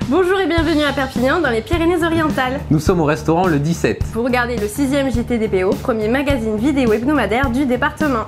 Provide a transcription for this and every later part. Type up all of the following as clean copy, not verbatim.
Bonjour et bienvenue à Perpignan dans les Pyrénées-Orientales. Nous sommes au restaurant Le 17. Vous regardez le 6e JTDPO, premier magazine vidéo hebdomadaire du département.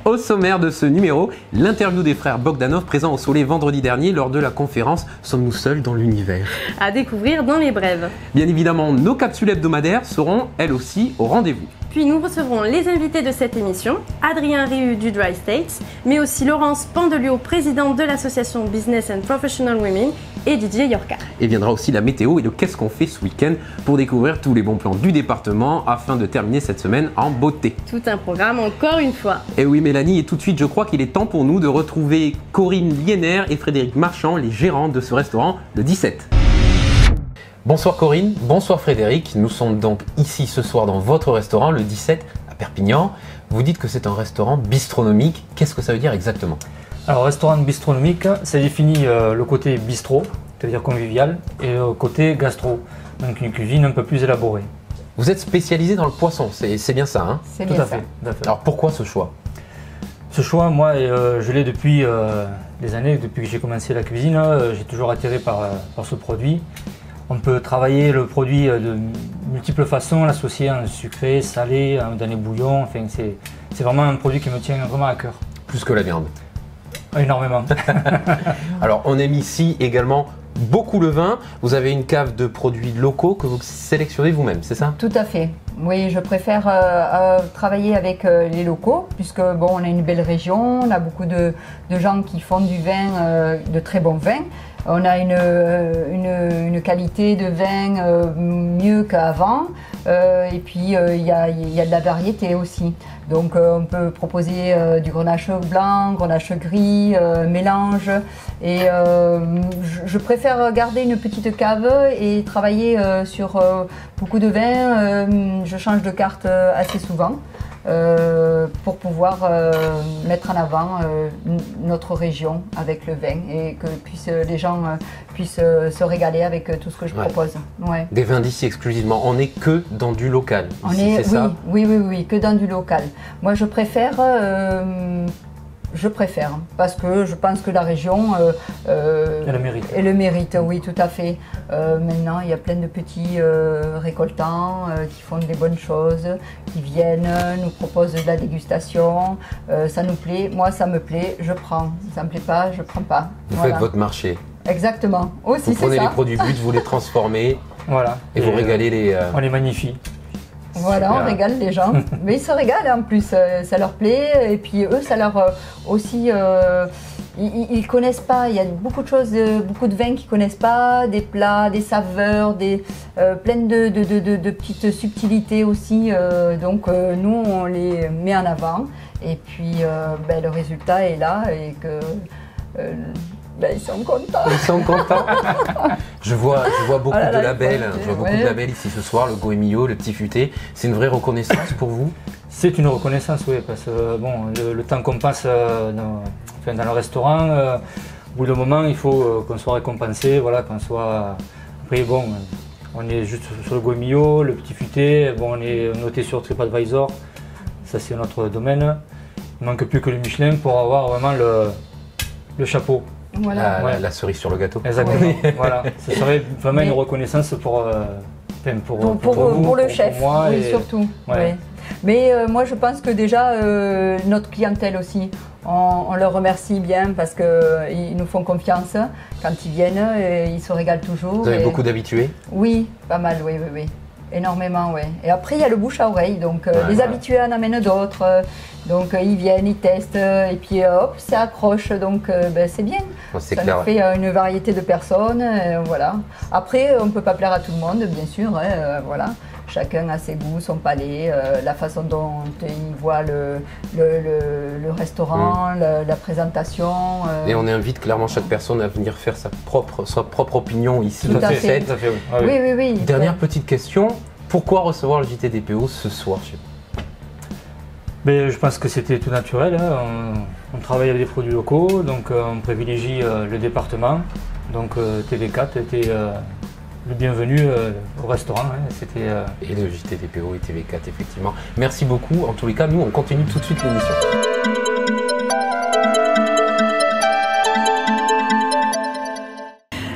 Au sommaire de ce numéro, l'interview des frères Bogdanov présents au Soleil vendredi dernier lors de la conférence « Sommes-nous seuls dans l'univers ?» À découvrir dans les brèves. Bien évidemment, nos capsules hebdomadaires seront elles aussi au rendez-vous. Puis nous recevrons les invités de cette émission, Adrien Rieu du Dry States, mais aussi Laurence Pandelio, présidente de l'association Business and Professional Women, et Didier Yorka. Et viendra aussi la météo et le qu'est-ce qu'on fait ce week-end pour découvrir tous les bons plans du département afin de terminer cette semaine en beauté. Tout un programme encore une fois. Et oui Mélanie, et tout de suite je crois qu'il est temps pour nous de retrouver Corinne Liéner et Frédéric Marchand, les gérants de ce restaurant, le 17. Bonsoir Corinne, bonsoir Frédéric, nous sommes donc ici ce soir dans votre restaurant, le 17 à Perpignan. Vous dites que c'est un restaurant bistronomique, qu'est-ce que ça veut dire exactement? Alors restaurant bistronomique, ça définit le côté bistrot, c'est-à-dire convivial, et le côté gastro, donc une cuisine un peu plus élaborée. Vous êtes spécialisé dans le poisson, c'est bien ça hein? C'est bien ça. Tout à fait. Alors pourquoi ce choix? Ce choix, moi, je l'ai depuis des années, depuis que j'ai commencé la cuisine, j'ai toujours attiré par ce produit. On peut travailler le produit de multiples façons, l'associer en sucré, salé, dans les bouillons, enfin, c'est vraiment un produit qui me tient vraiment à cœur. Plus que la viande. Énormément. Alors on aime ici également beaucoup le vin. Vous avez une cave de produits locaux que vous sélectionnez vous-même, c'est ça? Tout à fait. Oui, je préfère travailler avec les locaux puisque bon, on a une belle région, on a beaucoup de gens qui font du vin, de très bons vins. On a une qualité de vin mieux qu'avant et puis il y a de la variété aussi. Donc on peut proposer du grenache blanc, grenache gris, mélange et je préfère garder une petite cave et travailler sur beaucoup de vins. Je change de carte assez souvent. Pour pouvoir mettre en avant notre région avec le vin et que les gens puissent se régaler avec tout ce que je propose. Ouais. Des vins d'ici exclusivement, on n'est que dans du local. Ici, c'est ça? Oui, que dans du local. Moi je préfère parce que je pense que la région elle le mérite, oui tout à fait. Maintenant il y a plein de petits récoltants qui font des bonnes choses, qui viennent, nous proposent de la dégustation, ça nous plaît, moi ça me plaît, je prends, ça me plaît pas, je prends pas. Vous faites votre marché. Exactement, aussi c'est ça. Vous prenez les produits bruts, vous les transformez voilà. et vous régalez les... On les magnifie. Voilà, on régale les gens, mais ils se régalent en plus, ça leur plaît et puis eux ça leur aussi, ils connaissent pas, il y a beaucoup de choses, beaucoup de vins qu'ils connaissent pas, des plats, des saveurs, plein de petites subtilités aussi, donc nous on les met en avant et puis le résultat est là et que... ils sont contents. Ils sont contents. Je vois beaucoup de labels. Je vois beaucoup de labels ici ce soir, le Goemio, le Petit Futé. C'est une vraie reconnaissance pour vous? C'est une reconnaissance, oui, parce que bon, le temps qu'on passe dans le restaurant, au bout d'un moment, il faut qu'on soit récompensé, voilà, qu'on soit... Après, bon, on est juste sur le Goemio, le Petit Futé, bon, on est noté sur TripAdvisor, ça c'est notre domaine. Il ne manque plus que le Michelin pour avoir vraiment le chapeau. Voilà. La cerise sur le gâteau. Exactement. Voilà. Ce serait vraiment une reconnaissance pour le chef, pour moi oui, surtout. Ouais. Oui. Mais moi je pense que déjà notre clientèle aussi, on leur remercie bien parce qu'ils nous font confiance quand ils viennent, ils se régalent toujours. Vous avez beaucoup d'habitués? Oui, pas mal, oui. Énormément, oui. Et après, il y a le bouche à oreille, donc les habitués en amènent d'autres. Donc ils viennent, ils testent, et puis hop, ça accroche, donc c'est bien. Ça nous fait une variété de personnes, voilà. Après, on ne peut pas plaire à tout le monde, bien sûr, voilà. Chacun a ses goûts, son palais, la façon dont il voit le restaurant, la présentation. Et on invite clairement chaque personne à venir faire sa propre opinion ici. Tout à fait. Oui. Dernière petite question, pourquoi recevoir le JTDPO ce soir chez vous? Mais je pense que c'était tout naturel, hein. On travaille avec des produits locaux, donc on privilégie le département. Donc TV4 était le bienvenu au restaurant. Et le JTDPO et TV4, effectivement. Merci beaucoup. En tous les cas, nous, on continue tout de suite l'émission.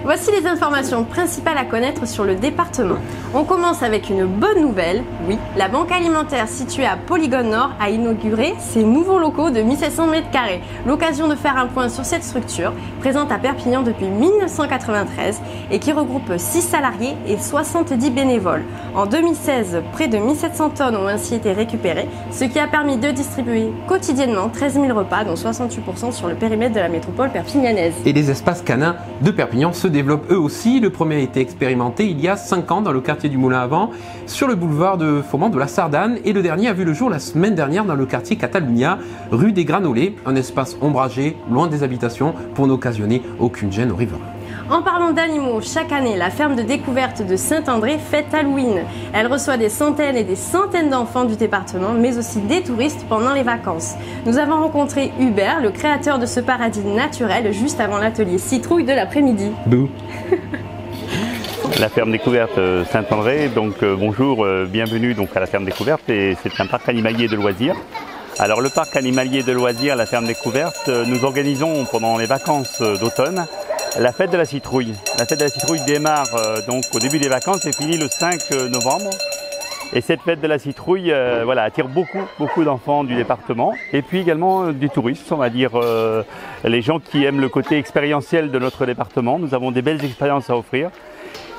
Voici les informations principales à connaître sur le département. On commence avec une bonne nouvelle. Oui, la banque alimentaire située à Polygone Nord a inauguré ses nouveaux locaux de 1700 m². L'occasion de faire un point sur cette structure, présente à Perpignan depuis 1993 et qui regroupe 6 salariés et 70 bénévoles. En 2016, près de 1700 tonnes ont ainsi été récupérées, ce qui a permis de distribuer quotidiennement 13 000 repas, dont 68% sur le périmètre de la métropole perpignanaise. Et les espaces canins de Perpignan se développent eux aussi. Le premier a été expérimenté il y a 5 ans dans le quartier du Moulin à Vent, sur le boulevard de Fomant de la Sardane, et le dernier a vu le jour la semaine dernière dans le quartier Catalunya, rue des Granolets, un espace ombragé, loin des habitations, pour n'occasionner aucune gêne aux riverains. En parlant d'animaux, chaque année, la ferme de découverte de Saint-André fête Halloween. Elle reçoit des centaines et des centaines d'enfants du département, mais aussi des touristes pendant les vacances. Nous avons rencontré Hubert, le créateur de ce paradis naturel, juste avant l'atelier citrouille de l'après-midi. Bouh. La ferme découverte Saint-André, donc bonjour, bienvenue donc à la ferme découverte, et c'est un parc animalier de loisirs. Alors le parc animalier de loisirs, la ferme découverte, nous organisons pendant les vacances d'automne la fête de la citrouille. La fête de la citrouille démarre donc au début des vacances et finit le 5 novembre. Et cette fête de la citrouille attire beaucoup d'enfants du département et puis également du tourisme, on va dire les gens qui aiment le côté expérientiel de notre département. Nous avons des belles expériences à offrir.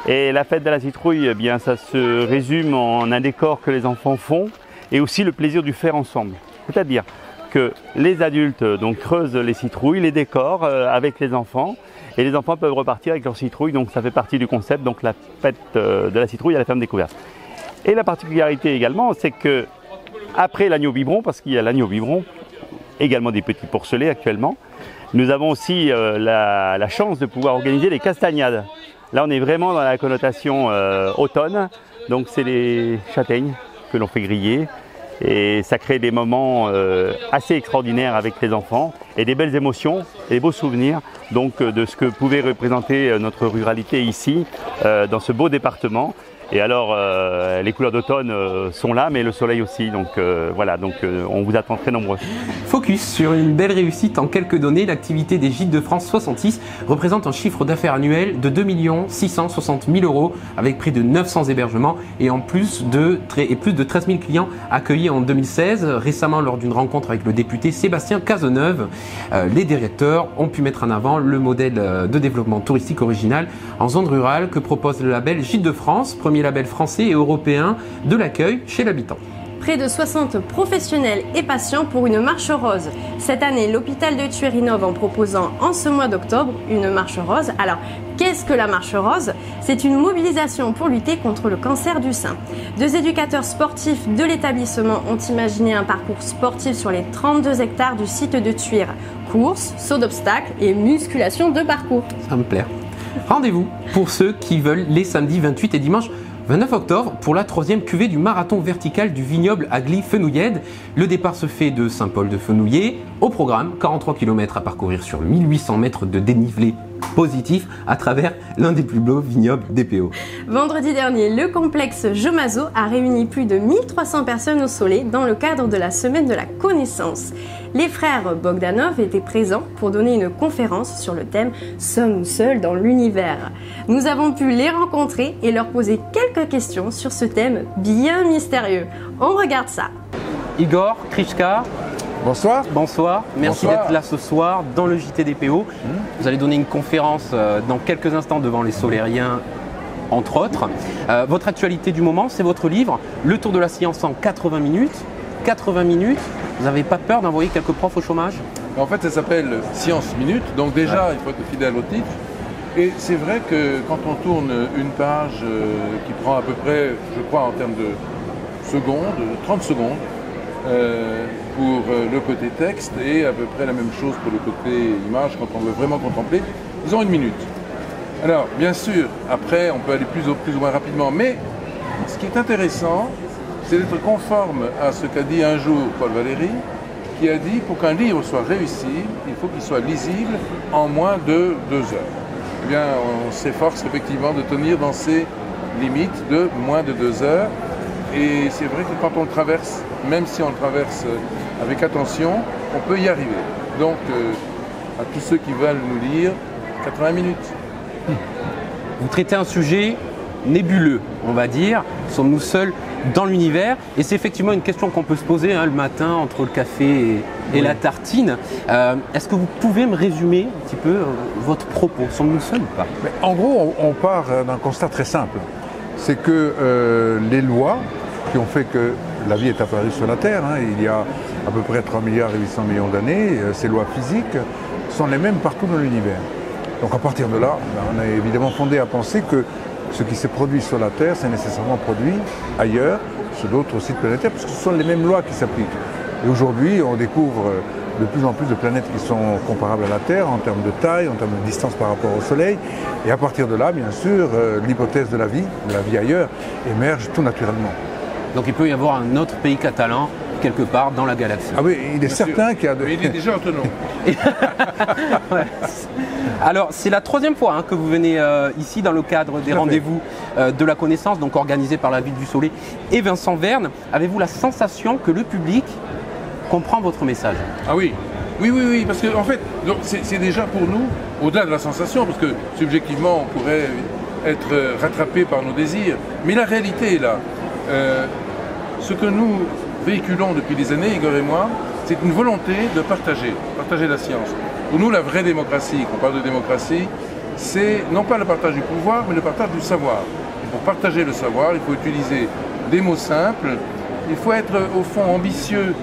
Et la fête de la citrouille, eh bien, ça se résume en un décor que les enfants font et aussi le plaisir du faire ensemble. C'est-à-dire que les adultes donc creusent les citrouilles, les décorent avec les enfants, et les enfants peuvent repartir avec leurs citrouilles. Donc ça fait partie du concept, donc la fête de la citrouille à la ferme découverte. Et la particularité également, c'est que après l'agneau biberon, parce qu'il y a l'agneau biberon, également des petits porcelets actuellement, nous avons aussi la chance de pouvoir organiser les castagnades. Là, on est vraiment dans la connotation automne, donc c'est les châtaignes que l'on fait griller. Et ça crée des moments assez extraordinaires avec les enfants et des belles émotions et des beaux souvenirs donc, de ce que pouvait représenter notre ruralité ici, dans ce beau département. Et alors, les couleurs d'automne sont là, mais le soleil aussi. Donc on vous attend très nombreux. Focus sur une belle réussite en quelques données. L'activité des Gîtes de France 66 représente un chiffre d'affaires annuel de 2 660 000 € avec près de 900 hébergements et plus de 13 000 clients accueillis en 2016. Récemment, lors d'une rencontre avec le député Sébastien Cazeneuve, les directeurs ont pu mettre en avant le modèle de développement touristique original en zone rurale que propose le label Gîtes de France, premier label français et européen de l'accueil chez l'habitant. Près de 60 professionnels et patients pour une marche rose. Cette année, l'hôpital de Thuir innove en proposant en ce mois d'octobre une marche rose. Alors, qu'est-ce que la marche rose? C'est une mobilisation pour lutter contre le cancer du sein. 2 éducateurs sportifs de l'établissement ont imaginé un parcours sportif sur les 32 hectares du site de Thuir. Course, saut d'obstacles et musculation de parcours. Ça me plaît. Rendez-vous pour ceux qui veulent les samedis 28 et dimanche 29 octobre pour la 3e cuvée du marathon vertical du vignoble Agly-Fenouillède. Le départ se fait de Saint-Paul-de-Fenouillet. Au programme, 43 km à parcourir sur 1800 mètres de dénivelé positif à travers l'un des plus beaux vignobles DPO. Vendredi dernier, le complexe Jomazo a réuni plus de 1300 personnes au Soleil dans le cadre de la semaine de la connaissance. Les frères Bogdanov étaient présents pour donner une conférence sur le thème « Sommes-nous seuls dans l'univers ?» Nous avons pu les rencontrer et leur poser quelques questions sur ce thème bien mystérieux. On regarde ça. Igor, Krishka, bonsoir. Bonsoir, merci d'être là ce soir dans le JTDPO. Vous allez donner une conférence dans quelques instants devant les Solériens, entre autres. Votre actualité du moment, c'est votre livre « Le tour de la science en 80 minutes ». 80 minutes, vous n'avez pas peur d'envoyer quelques profs au chômage? En fait, ça s'appelle Science Minute, donc déjà, il faut être fidèle au titre. Et c'est vrai que quand on tourne une page qui prend à peu près, je crois en termes de secondes, 30 secondes, pour le côté texte et à peu près la même chose pour le côté image quand on veut vraiment contempler, ils ont 1 minute. Alors, bien sûr, après, on peut aller plus ou moins rapidement, mais ce qui est intéressant, c'est d'être conforme à ce qu'a dit un jour Paul Valéry, qui a dit pour qu'un livre soit réussi, il faut qu'il soit lisible en moins de 2 heures. bien, on s'efforce effectivement de tenir dans ces limites de moins de 2 heures. Et c'est vrai que quand on le traverse, même si on le traverse avec attention, on peut y arriver. Donc, à tous ceux qui veulent nous lire, 80 minutes. Vous traitez un sujet nébuleux, on va dire. Sommes-nous seuls dans l'univers? Et c'est effectivement une question qu'on peut se poser le matin entre le café et la tartine. Est-ce que vous pouvez me résumer un petit peu votre propos? Sommes-nous seuls ou pas? Mais en gros, on part d'un constat très simple. C'est que les lois qui ont fait que la vie est apparue sur la Terre, il y a à peu près 3 milliards et 800 millions d'années, ces lois physiques sont les mêmes partout dans l'univers. Donc à partir de là, on est évidemment fondé à penser que ce qui s'est produit sur la Terre, c'est nécessairement produit ailleurs, sur d'autres sites planétaires, parce que ce sont les mêmes lois qui s'appliquent. Et aujourd'hui, on découvre de plus en plus de planètes qui sont comparables à la Terre en termes de taille, en termes de distance par rapport au Soleil. Et à partir de là, bien sûr, l'hypothèse de la vie ailleurs, émerge tout naturellement. Donc il peut y avoir un autre pays catalan quelque part dans la galaxie. Ah oui, il est certain qu'il y a... Mais il est déjà autonome. Ouais. Alors, c'est la 3e fois que vous venez ici dans le cadre des rendez-vous de la connaissance, donc organisés par la Ville du Soleil et Vincent Verne. Avez-vous la sensation que le public comprend votre message? Ah oui, oui, parce que en fait, c'est déjà pour nous, au-delà de la sensation, parce que subjectivement, on pourrait être rattrapé par nos désirs. Mais la réalité est là. Ce que nous véhiculons depuis des années, Igor et moi, c'est une volonté de partager la science. Pour nous, la vraie démocratie, quand on parle de démocratie, c'est non pas le partage du pouvoir, mais le partage du savoir. Et pour partager le savoir, il faut utiliser des mots simples, il faut être au fond ambitieux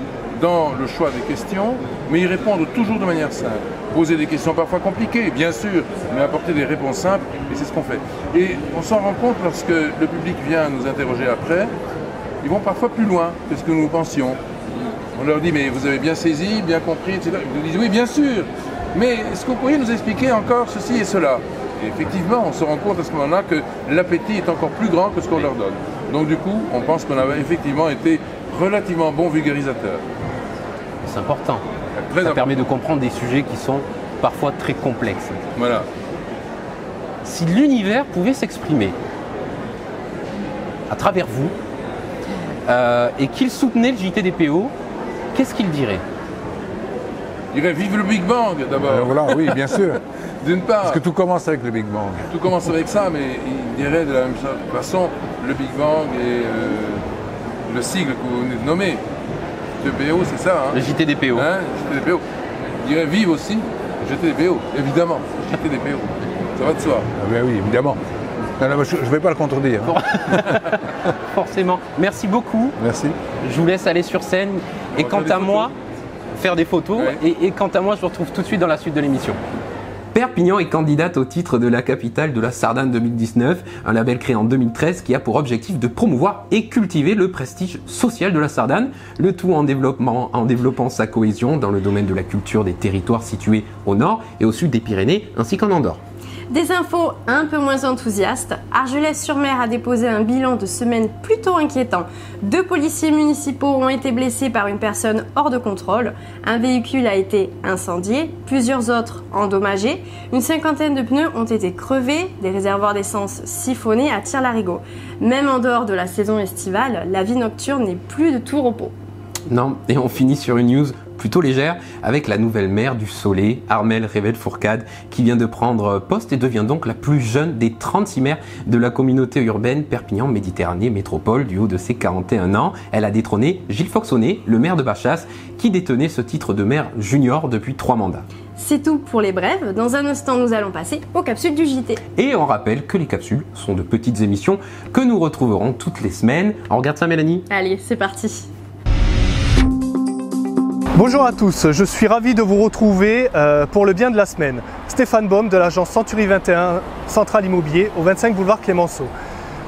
dans le choix des questions, mais y répondre toujours de manière simple. Poser des questions parfois compliquées, bien sûr, mais apporter des réponses simples, et c'est ce qu'on fait. Et on s'en rend compte lorsque le public vient nous interroger après, ils vont parfois plus loin que ce que nous pensions. On leur dit, mais vous avez bien saisi, bien compris, etc. Ils nous disent, oui, bien sûr, mais est-ce que vous pourriez nous expliquer encore ceci et cela? Et effectivement, on se rend compte à ce moment-là que l'appétit est encore plus grand que ce qu'on leur donne. Donc du coup, on pense qu'on a effectivement été relativement bons vulgarisateurs. C'est important. Très Ça important. permet de comprendre des sujets qui sont parfois très complexes. Voilà. Si l'univers pouvait s'exprimer à travers vous et qu'il soutenait le JTDPO, qu'est-ce qu'il dirait? Il dirait vive le Big Bang d'abord. Voilà, oui, bien sûr. D'une part, Parce que tout commence avec le Big Bang. tout commence avec ça, mais il dirait de la même façon le Big Bang et le sigle que vous venez de nommer. Le BO, c'est ça, Le JTDPO. JTDPO. Il dirait vive aussi JTDPO, évidemment. JTDPO. Ça va de soi. Ah ben oui, évidemment. Non, non, je ne vais pas le contredire. Forcément. Merci beaucoup. Merci. Je vous laisse aller sur scène. Et va quant faire à des moi, faire des photos. Ouais. Et quant à moi, je vous retrouve tout de suite dans la suite de l'émission. Perpignan est candidate au titre de la capitale de la Sardane 2019, un label créé en 2013 qui a pour objectif de promouvoir et cultiver le prestige social de la Sardane, le tout en développant sa cohésion dans le domaine de la culture des territoires situés au nord et au sud des Pyrénées, ainsi qu'en Andorre. Des infos un peu moins enthousiastes. Argelès-sur-Mer a déposé un bilan de semaine plutôt inquiétant. 2 policiers municipaux ont été blessés par une personne hors de contrôle. Un véhicule a été incendié, plusieurs autres endommagés. Une 50aine de pneus ont été crevés, des réservoirs d'essence siphonnés à tire-larigot. Même en dehors de la saison estivale, la vie nocturne n'est plus de tout repos. Non, et on finit sur une news plutôt légère avec la nouvelle maire du Soleil, Armelle Révèle-Fourcade, qui vient de prendre poste et devient donc la plus jeune des 36 maires de la communauté urbaine Perpignan-Méditerranée Métropole du haut de ses 41 ans. Elle a détrôné Gilles Foxonnet, le maire de Bachas, qui détenait ce titre de maire junior depuis 3 mandats. C'est tout pour les brèves. Dans un instant, nous allons passer aux capsules du JT. Et on rappelle que les capsules sont de petites émissions que nous retrouverons toutes les semaines. On regarde ça, Mélanie? Allez, c'est parti. Bonjour à tous, je suis ravi de vous retrouver pour le bien de la semaine. Stéphane Baum de l'agence Century 21 Central Immobilier au 25 boulevard Clémenceau.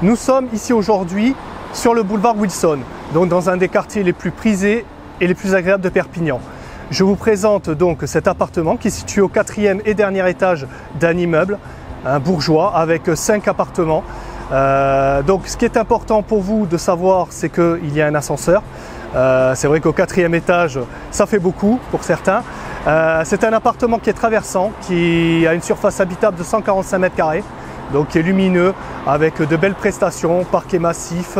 Nous sommes ici aujourd'hui sur le boulevard Wilson, donc dans un des quartiers les plus prisés et les plus agréables de Perpignan. Je vous présente donc cet appartement qui est situé au 4e et dernier étage d'un immeuble, un bourgeois avec 5 appartements. Donc ce qui est important pour vous de savoir, c'est qu'il y a un ascenseur. C'est vrai qu'au 4e étage, ça fait beaucoup pour certains. C'est un appartement qui est traversant, qui a une surface habitable de 145 mètres carrés, donc qui est lumineux, avec de belles prestations, parquet massif,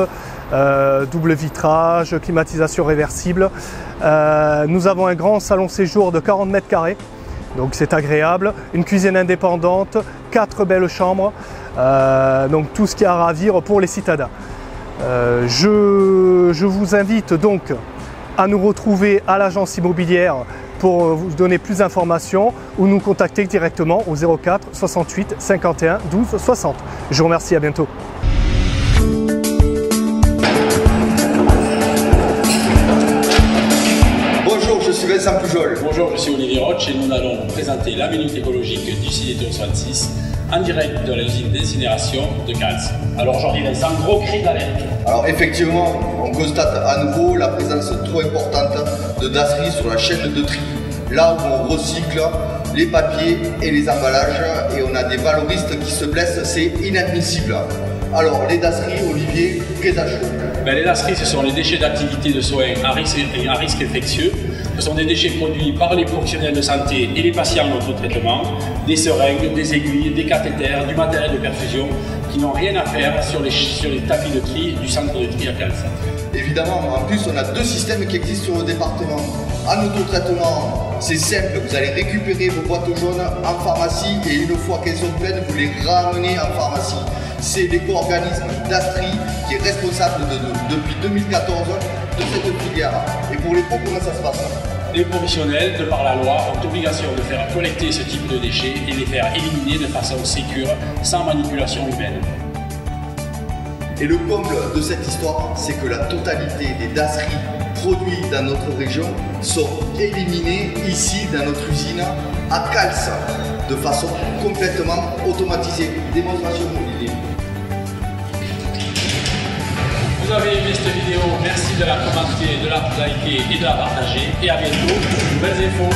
double vitrage, climatisation réversible. Nous avons un grand salon séjour de 40 mètres carrés, donc c'est agréable, une cuisine indépendante, 4 belles chambres, donc tout ce qui est à ravir pour les citadins. Je vous invite donc à nous retrouver à l'agence immobilière pour vous donner plus d'informations ou nous contacter directement au 04 68 51 12 60. Je vous remercie, à bientôt. Bonjour, je suis Vincent Pujol. Bonjour, je suis Olivier Roch et nous allons vous présenter la minute écologique du Cinéto 66 en direct de l'usine d'incinération de Cals. Alors aujourd'hui Vincent, gros cri d'alerte. Alors effectivement, on constate à nouveau la présence trop importante de dasseries sur la chaîne de tri. Là où on recycle les papiers et les emballages et on a des valoristes qui se blessent, c'est inadmissible. Alors les dasseries, Olivier, qu'est-ce à chaud? Les dasseries, ce sont les déchets d'activité de soins à risque infectieux. Ce sont des déchets produits par les professionnels de santé et les patients en auto-traitement, des seringues, des aiguilles, des cathéters, du matériel de perfusion qui n'ont rien à faire sur les tapis de tri du centre de tri à Cals. Évidemment, en plus on a 2 systèmes qui existent sur le département. En auto-traitement, c'est simple, vous allez récupérer vos boîtes jaunes en pharmacie et une fois qu'elles sont pleines, vous les ramenez en pharmacie. C'est l'éco-organisme d'Astri qui est responsable depuis 2014 de cette filière. Et pour les pots, comment ça se passe? Les professionnels, de par la loi, ont obligation de faire collecter ce type de déchets et les faire éliminer de façon sécure, sans manipulation humaine. Et le comble de cette histoire, c'est que la totalité des dasseries produits dans notre région sont éliminées ici dans notre usine à Cals, de façon complètement automatisée. Démonstration mobilier. Vous avez aimé cette vidéo, merci de la commenter, de la liker et de la partager. Et à bientôt, nouvelles infos.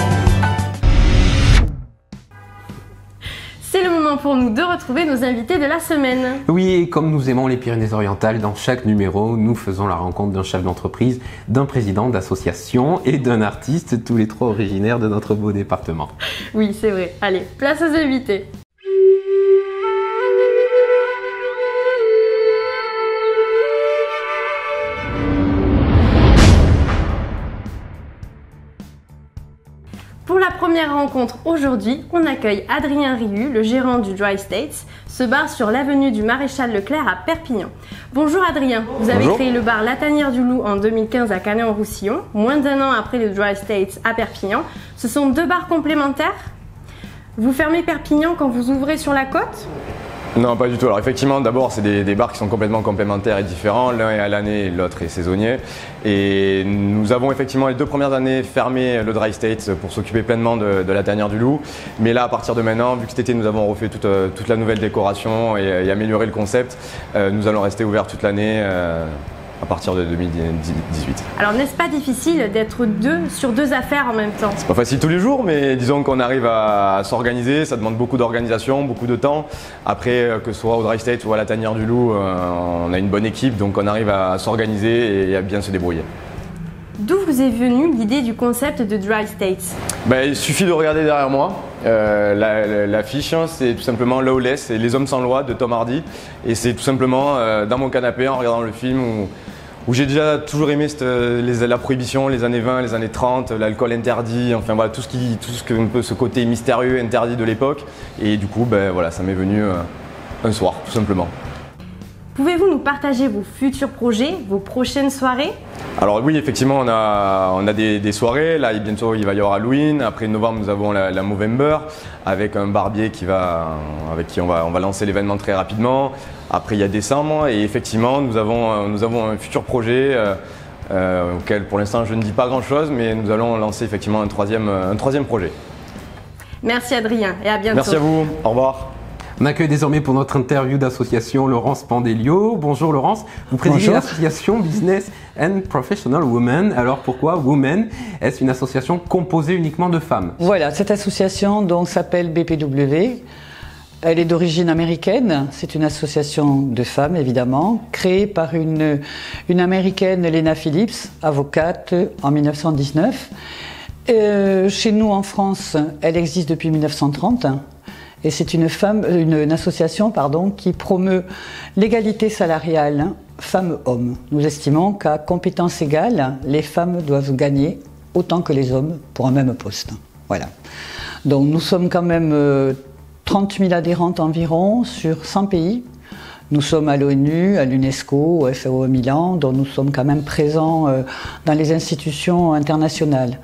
C'est le moment pour nous de retrouver nos invités de la semaine. Oui, et comme nous aimons les Pyrénées-Orientales, dans chaque numéro, nous faisons la rencontre d'un chef d'entreprise, d'un président d'association et d'un artiste, tous les 3 originaires de notre beau département. Oui, c'est vrai. Allez, place aux invités. Pour la première rencontre aujourd'hui, on accueille Adrien Riu, le gérant du Dry States, ce bar sur l'avenue du Maréchal Leclerc à Perpignan. Bonjour Adrien, vous avez créé le bar La Tanière du Loup en 2015 à Canet-en-Roussillon, moins d'1 an après le Dry States à Perpignan. Ce sont 2 bars complémentaires. Vous fermez Perpignan quand vous ouvrez sur la côte ? Non, pas du tout. Alors effectivement, d'abord, c'est des bars qui sont complètement complémentaires et différents. L'un est à l'année, l'autre est saisonnier. Et nous avons effectivement les 2 premières années fermé le Dry States pour s'occuper pleinement de la Tanière du Loup. Mais là, à partir de maintenant, vu que cet été, nous avons refait toute la nouvelle décoration et amélioré le concept, nous allons rester ouverts toute l'année à partir de 2018. Alors n'est-ce pas difficile d'être 2 sur 2 affaires en même temps? C'est pas facile tous les jours, mais disons qu'on arrive à s'organiser, ça demande beaucoup d'organisation, beaucoup de temps. Après, que ce soit au Dry State ou à la Tanière du Loup, on a une bonne équipe, donc on arrive à s'organiser et à bien se débrouiller. D'où vous est venue l'idée du concept de Dry States? Il suffit de regarder derrière moi. L'affiche, c'est tout simplement Lawless et Les Hommes sans loi de Tom Hardy. Et c'est tout simplement dans mon canapé en regardant le film où j'ai déjà toujours aimé la prohibition, les années 20, les années 30, l'alcool interdit, enfin voilà, tout ce côté mystérieux, interdit de l'époque. Et du coup, voilà, ça m'est venu un soir, tout simplement. Pouvez-vous nous partager vos futurs projets, vos prochaines soirées? Alors oui, effectivement, on a des soirées. Là, bientôt, il va y avoir Halloween. Après novembre, nous avons la Movember avec un barbier avec qui on va lancer l'événement très rapidement. Après, il y a décembre et effectivement, nous avons un futur projet auquel, pour l'instant, je ne dis pas grand-chose, mais nous allons lancer effectivement un troisième projet. Merci Adrien et à bientôt. Merci à vous. Au revoir. On accueille désormais pour notre interview d'association Laurence Pandelio. Bonjour Laurence, vous présidez l'association Business and Professional Women. Alors pourquoi Women? Est-ce une association composée uniquement de femmes? Voilà, cette association donc s'appelle BPW. Elle est d'origine américaine, c'est une association de femmes évidemment, créée par une américaine, Lena Phillips, avocate en 1919. Chez nous en France, elle existe depuis 1930 et c'est une association qui promeut l'égalité salariale femmes-hommes. Nous estimons qu'à compétences égales, les femmes doivent gagner autant que les hommes pour un même poste. Voilà. Donc nous sommes quand même 30 000 adhérentes environ sur 100 pays. Nous sommes à l'ONU, à l'UNESCO, au FAO à Milan, donc nous sommes quand même présents dans les institutions internationales.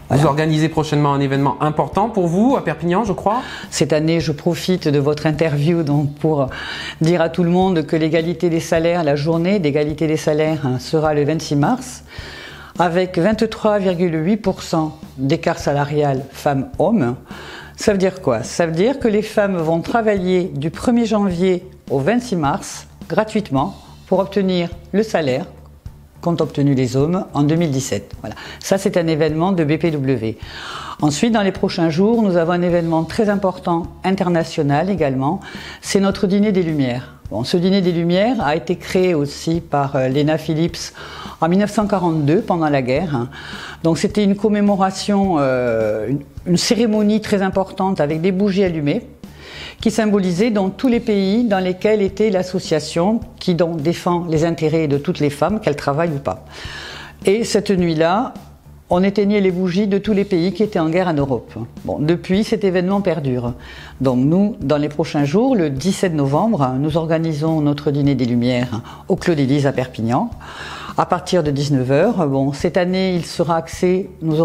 Voilà. Vous organisez prochainement un événement important pour vous, à Perpignan, je crois. Cette année, je profite de votre interview donc, pour dire à tout le monde que l'égalité des salaires, la journée d'égalité des salaires sera le 26 mars, avec 23,8% d'écart salarial femmes-hommes. Ça veut dire quoi? Ça veut dire que les femmes vont travailler du 1er janvier au 26 mars, gratuitement, pour obtenir le salaire qu'ont obtenu les hommes en 2017. Voilà. Ça, c'est un événement de BPW. Ensuite, dans les prochains jours, nous avons un événement très important international également. C'est notre dîner des Lumières. Bon, ce dîner des Lumières a été créé aussi par Lena Phillips en 1942, pendant la guerre. Donc, c'était une commémoration, une cérémonie très importante avec des bougies allumées, qui symbolisait dans tous les pays dans lesquels était l'association qui donc défend les intérêts de toutes les femmes, qu'elles travaillent ou pas. Et cette nuit-là, on éteignait les bougies de tous les pays qui étaient en guerre en Europe. Bon, depuis, cet événement perdure. Donc nous, dans les prochains jours, le 17 novembre, nous organisons notre dîner des Lumières au Clos des Lises à Perpignan. À partir de 19h, bon, cette année, il sera axé, nous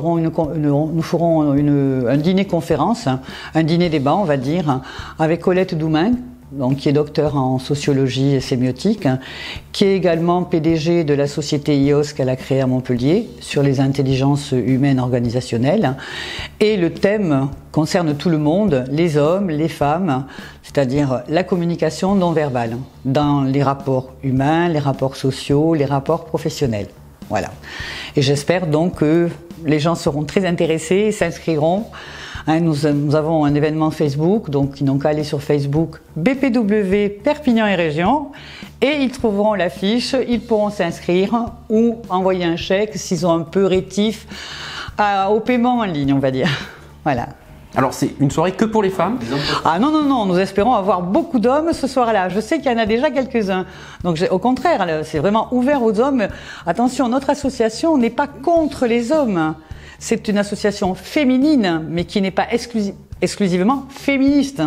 ferons un dîner-conférence, un dîner-débat, on va dire, avec Colette Doumain, donc, qui est docteur en sociologie et sémiotique, qui est également PDG de la société IOS qu'elle a créée à Montpellier sur les intelligences humaines organisationnelles. Et le thème concerne tout le monde, les hommes, les femmes, c'est-à-dire la communication non verbale dans les rapports humains, les rapports sociaux, les rapports professionnels. Voilà. Et j'espère donc que les gens seront très intéressés et s'inscriront. Nous avons un événement Facebook, donc ils n'ont qu'à aller sur Facebook BPW Perpignan et Région et ils trouveront l'affiche, ils pourront s'inscrire ou envoyer un chèque s'ils ont un peu rétif au paiement en ligne, on va dire. Voilà. Alors c'est une soirée que pour les femmes? Ah non, non, non, nous espérons avoir beaucoup d'hommes ce soir-là. Je sais qu'il y en a déjà quelques-uns. Donc au contraire, c'est vraiment ouvert aux hommes. Attention, notre association n'est pas contre les hommes. C'est une association féminine, mais qui n'est pas exclusivement féministe.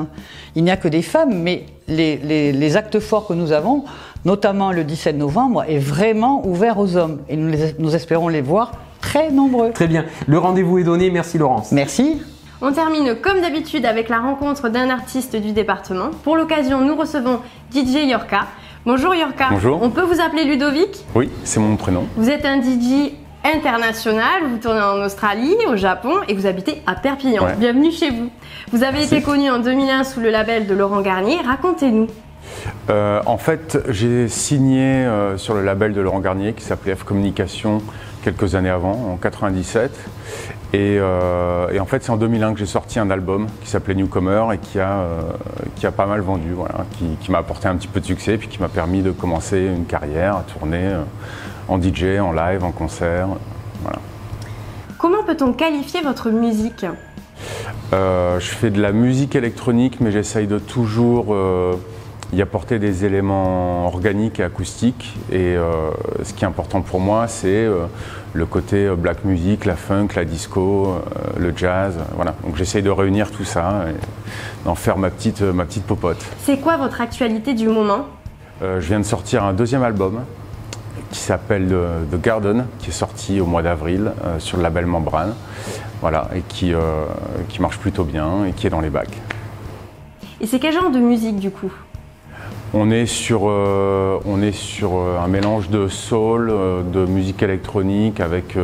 Il n'y a que des femmes, mais les actes forts que nous avons, notamment le 17 novembre, est vraiment ouvert aux hommes. Et nous espérons les voir très nombreux. Très bien. Le rendez-vous est donné. Merci Laurence. Merci. On termine comme d'habitude avec la rencontre d'un artiste du département. Pour l'occasion, nous recevons DJ Yorka. Bonjour Yorka. Bonjour. On peut vous appeler Ludovic? Oui, c'est mon prénom. Vous êtes un DJ international, vous tournez en Australie, au Japon et vous habitez à Perpignan. Ouais. Bienvenue chez vous. Vous avez été connu en 2001 sous le label de Laurent Garnier. Racontez-nous. En fait, j'ai signé sur le label de Laurent Garnier qui s'appelait F Communication quelques années avant, en 97. Et en fait, c'est en 2001 que j'ai sorti un album qui s'appelait Newcomer et qui a pas mal vendu, voilà, qui m'a apporté un petit peu de succès et puis qui m'a permis de commencer une carrière à tourner en DJ, en live, en concert. Voilà. Comment peut-on qualifier votre musique? Je fais de la musique électronique, mais j'essaye de toujours y apporter des éléments organiques et acoustiques. Et ce qui est important pour moi, c'est le côté black music, la funk, la disco, le jazz. Voilà. Donc j'essaye de réunir tout ça et d'en faire ma petite popote. C'est quoi votre actualité du moment? Je viens de sortir un deuxième album qui s'appelle The Garden, qui est sorti au mois d'avril sur le label Membrane, voilà, et qui marche plutôt bien et qui est dans les bacs. Et c'est quel genre de musique du coup? On est sur un mélange de soul, de musique électronique avec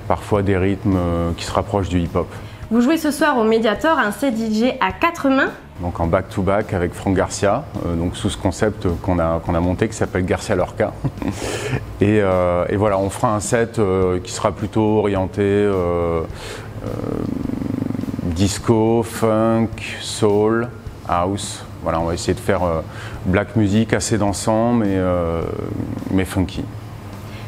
parfois des rythmes qui se rapprochent du hip-hop. Vous jouez ce soir au Mediator un set DJ à 4 mains. Donc en back-to-back avec Franck Garcia, donc sous ce concept qu'on a monté qui s'appelle Garcia Lorca. Et voilà, on fera un set qui sera plutôt orienté disco, funk, soul, house. Voilà, on va essayer de faire black music assez dansant mais funky.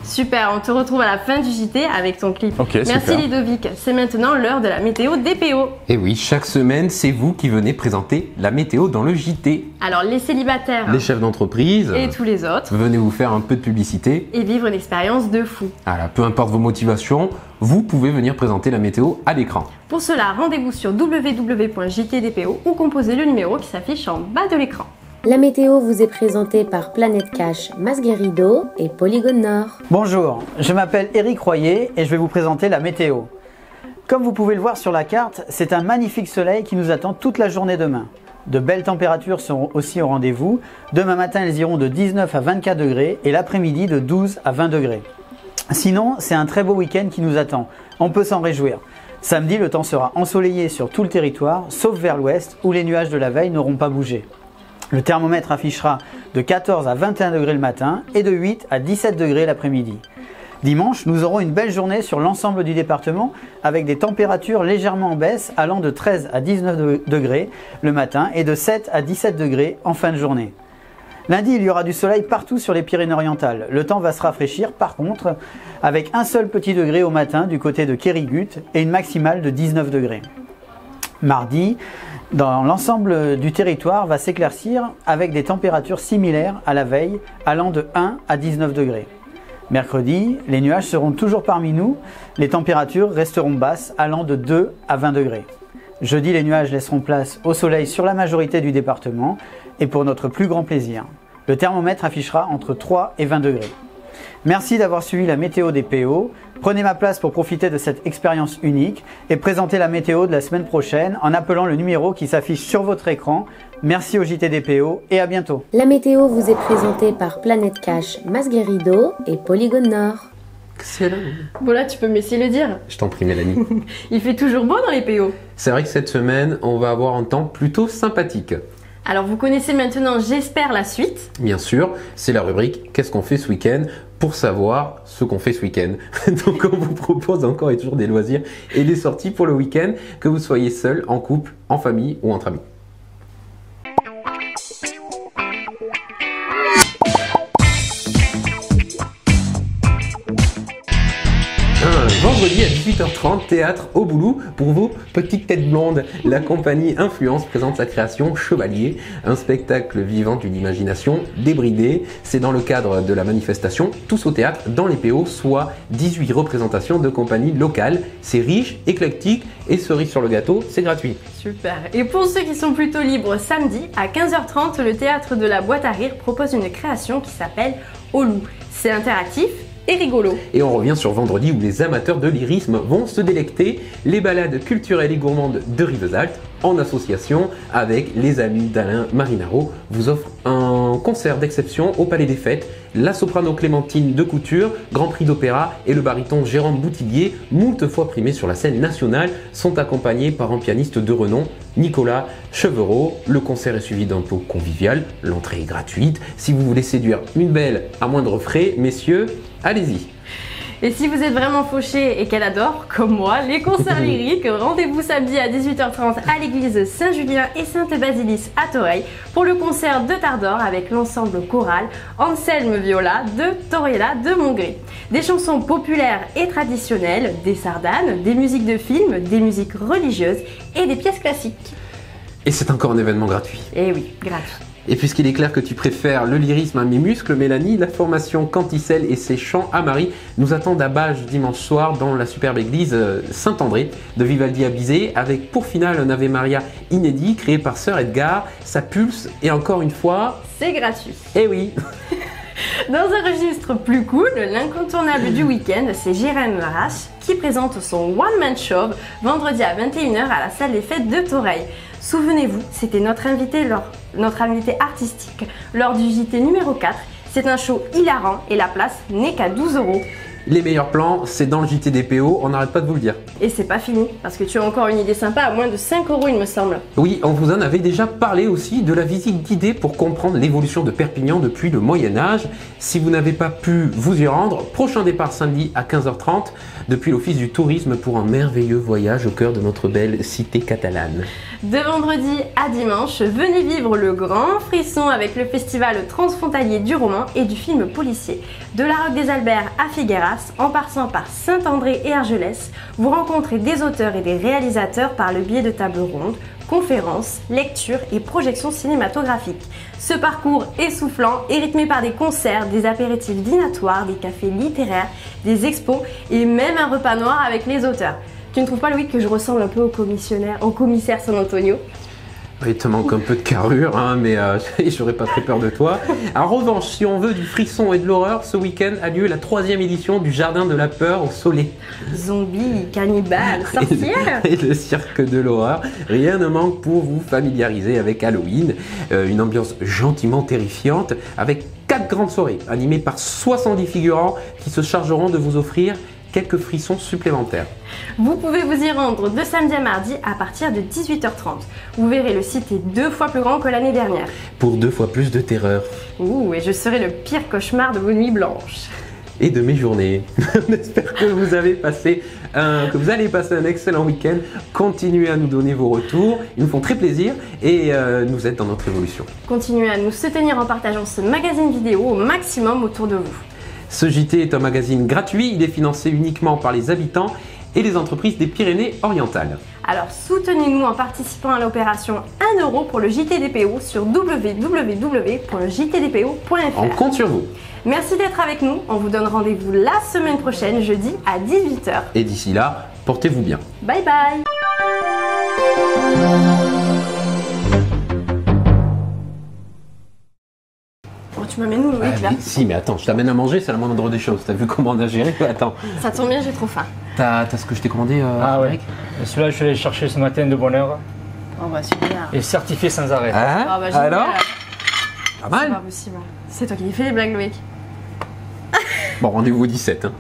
Super, on te retrouve à la fin du JT avec ton clip. Ok, Merci super. Ludovic, c'est maintenant l'heure de la météo DPO. Et oui, chaque semaine, c'est vous qui venez présenter la météo dans le JT. Alors les célibataires Les chefs d'entreprise, et tous les autres, venez vous faire un peu de publicité. et vivre une expérience de fou. Voilà, peu importe vos motivations, vous pouvez venir présenter la météo à l'écran. Pour cela, rendez-vous sur www.jtdpo ou composez le numéro qui s'affiche en bas de l'écran. La météo vous est présentée par Planète Cash, Masguerido et Polygone Nord. Bonjour, je m'appelle Éric Royer et je vais vous présenter la météo. Comme vous pouvez le voir sur la carte, c'est un magnifique soleil qui nous attend toute la journée demain. De belles températures seront aussi au rendez-vous. Demain matin, elles iront de 19 à 24 degrés et l'après-midi de 12 à 20 degrés. Sinon, c'est un très beau week-end qui nous attend. On peut s'en réjouir. Samedi, le temps sera ensoleillé sur tout le territoire, sauf vers l'ouest où les nuages de la veille n'auront pas bougé. Le thermomètre affichera de 14 à 21 degrés le matin et de 8 à 17 degrés l'après-midi. Dimanche, nous aurons une belle journée sur l'ensemble du département avec des températures légèrement en baisse allant de 13 à 19 degrés le matin et de 7 à 17 degrés en fin de journée. Lundi, il y aura du soleil partout sur les Pyrénées-Orientales. Le temps va se rafraîchir par contre avec un seul petit degré au matin du côté de Kérigut et une maximale de 19 degrés. Mardi, dans l'ensemble du territoire va s'éclaircir avec des températures similaires à la veille allant de 1 à 19 degrés. Mercredi, les nuages seront toujours parmi nous, les températures resteront basses allant de 2 à 20 degrés. Jeudi, les nuages laisseront place au soleil sur la majorité du département et pour notre plus grand plaisir. Le thermomètre affichera entre 3 et 20 degrés. Merci d'avoir suivi la météo des PO. Prenez ma place pour profiter de cette expérience unique et présenter la météo de la semaine prochaine en appelant le numéro qui s'affiche sur votre écran. Merci au JT des PO et à bientôt. La météo vous est présentée par Planète Cash, Masguerido et Polygone Nord. Excellent. Bon là, tu peux me laisser le dire. Je t'en prie Mélanie. Il fait toujours beau dans les PO. C'est vrai que cette semaine, on va avoir un temps plutôt sympathique. Alors vous connaissez maintenant, j'espère, la suite. Bien sûr, c'est la rubrique « Qu'est-ce qu'on fait ce week-end ?» pour savoir ce qu'on fait ce week-end. Donc on vous propose encore et toujours des loisirs et des sorties pour le week-end, que vous soyez seul, en couple, en famille ou entre amis. Vendredi à 18h30, théâtre au Boulou pour vos petites têtes blondes. La compagnie Influence présente sa création Chevalier, un spectacle vivant d'une imagination débridée. C'est dans le cadre de la manifestation Tous au théâtre dans les PO, soit 18 représentations de compagnies locales. C'est riche, éclectique et cerise sur le gâteau, c'est gratuit. Super. Et pour ceux qui sont plutôt libres, samedi à 15h30, le théâtre de la Boîte à Rire propose une création qui s'appelle Au Loup. C'est interactif et rigolo. Et on revient sur vendredi où les amateurs de lyrisme vont se délecter. Les balades culturelles et gourmandes de Rivesaltes, en association avec les amis d'Alain Marinaro, vous offrent un concert d'exception au Palais des Fêtes. La soprano Clémentine de Couture, Grand Prix d'Opéra et le baryton Jérôme Boutillier, moult fois primés sur la scène nationale, sont accompagnés par un pianiste de renom, Nicolas Chevreau. Le concert est suivi d'un pot convivial, l'entrée est gratuite. Si vous voulez séduire une belle à moindre frais, messieurs, allez-y. Et si vous êtes vraiment fauché et qu'elle adore, comme moi, les concerts lyriques, rendez-vous samedi à 18h30 à l'église Saint-Julien et Sainte-Basilis à Toreil pour le concert de Tardor avec l'ensemble choral Anselme Viola de Torella de Montgré. Des chansons populaires et traditionnelles, des sardanes, des musiques de films, des musiques religieuses et des pièces classiques. Et c'est encore un événement gratuit. Eh oui, gratuit. Et puisqu'il est clair que tu préfères le lyrisme à mes muscles, Mélanie, la formation Canticelle et ses chants à Marie nous attendent à Bages dimanche soir dans la superbe église Saint-André de Vivaldi à Bizet, avec pour finale un Ave Maria inédit créé par Sir Edgar. Ça pulse et encore une fois, c'est gratuit. Eh oui. Dans un registre plus cool, l'incontournable du week-end, c'est Jérém Marache qui présente son One Man Show vendredi à 21h à la salle des fêtes de Toreil. Souvenez-vous, c'était notre invité artistique lors du JT numéro 4. C'est un show hilarant et la place n'est qu'à 12 €. Les meilleurs plans, c'est dans le JTDPO, on n'arrête pas de vous le dire. Et c'est pas fini, parce que tu as encore une idée sympa à moins de 5 € il me semble. Oui, on vous en avait déjà parlé aussi de la visite guidée pour comprendre l'évolution de Perpignan depuis le Moyen-Âge. Si vous n'avez pas pu vous y rendre, prochain départ samedi à 15h30 depuis l'Office du Tourisme pour un merveilleux voyage au cœur de notre belle cité catalane. De vendredi à dimanche, venez vivre le grand frisson avec le festival transfrontalier du roman et du film policier. De la Roque des Alberts à Figueras, en passant par Saint-André et Argelès, vous rencontrez des auteurs et des réalisateurs par le biais de tables rondes, conférences, lectures et projections cinématographiques. Ce parcours essoufflant est rythmé par des concerts, des apéritifs dînatoires, des cafés littéraires, des expos et même un repas noir avec les auteurs. Tu ne trouves pas, Louis, que je ressemble un peu au commissaire San Antonio? Il te manque un peu de carrure, hein, mais j'aurais pas très peur de toi. En revanche, si on veut du frisson et de l'horreur, ce week-end a lieu la 3e édition du Jardin de la Peur au Soleil. Zombies, cannibales, sorcières Et le cirque de l'horreur. Rien ne manque pour vous familiariser avec Halloween. Une ambiance gentiment terrifiante avec 4 grandes soirées animées par 70 figurants qui se chargeront de vous offrir quelques frissons supplémentaires. Vous pouvez vous y rendre de samedi à mardi à partir de 18h30. Vous verrez, le site est 2 fois plus grand que l'année dernière. Pour 2 fois plus de terreur. Ouh, et je serai le pire cauchemar de vos nuits blanches. Et de mes journées. On espère que vous allez passer un excellent week-end. Continuez à nous donner vos retours, ils nous font très plaisir et nous aident dans notre évolution. Continuez à nous soutenir en partageant ce magazine vidéo au maximum autour de vous. Ce JT est un magazine gratuit, il est financé uniquement par les habitants et les entreprises des Pyrénées-Orientales. Alors soutenez-nous en participant à l'opération 1 € pour le JTDPO sur www.jtdpo.fr. On compte sur vous. Merci d'être avec nous, on vous donne rendez-vous la semaine prochaine, jeudi à 18h. Et d'ici là, portez-vous bien. Bye bye. Tu m'amènes où, Louis, là? Si, mais attends, je t'amène à manger, c'est la moindre des choses. T'as vu comment on a géré? Attends. Ça tombe bien, j'ai trop faim. T'as ce que je t'ai commandé, Ah ouais. Celui-là, je suis allé le chercher ce matin de bonne heure. Oh bah super. Et certifié sans arrêt. Hein? Oh, bah, alors? Pas mal. C'est pas possible. C'est toi qui fais les blagues, Loïc. Bon, rendez-vous au 17. Hein.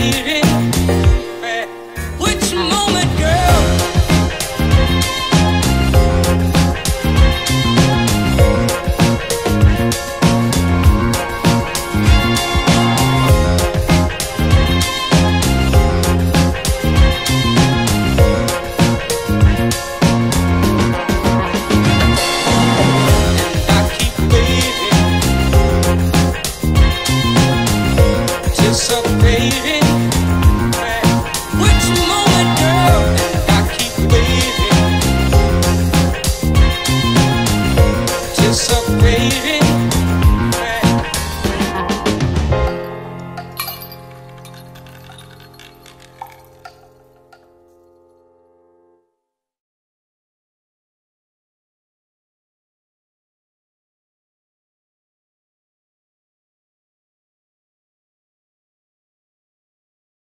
lady.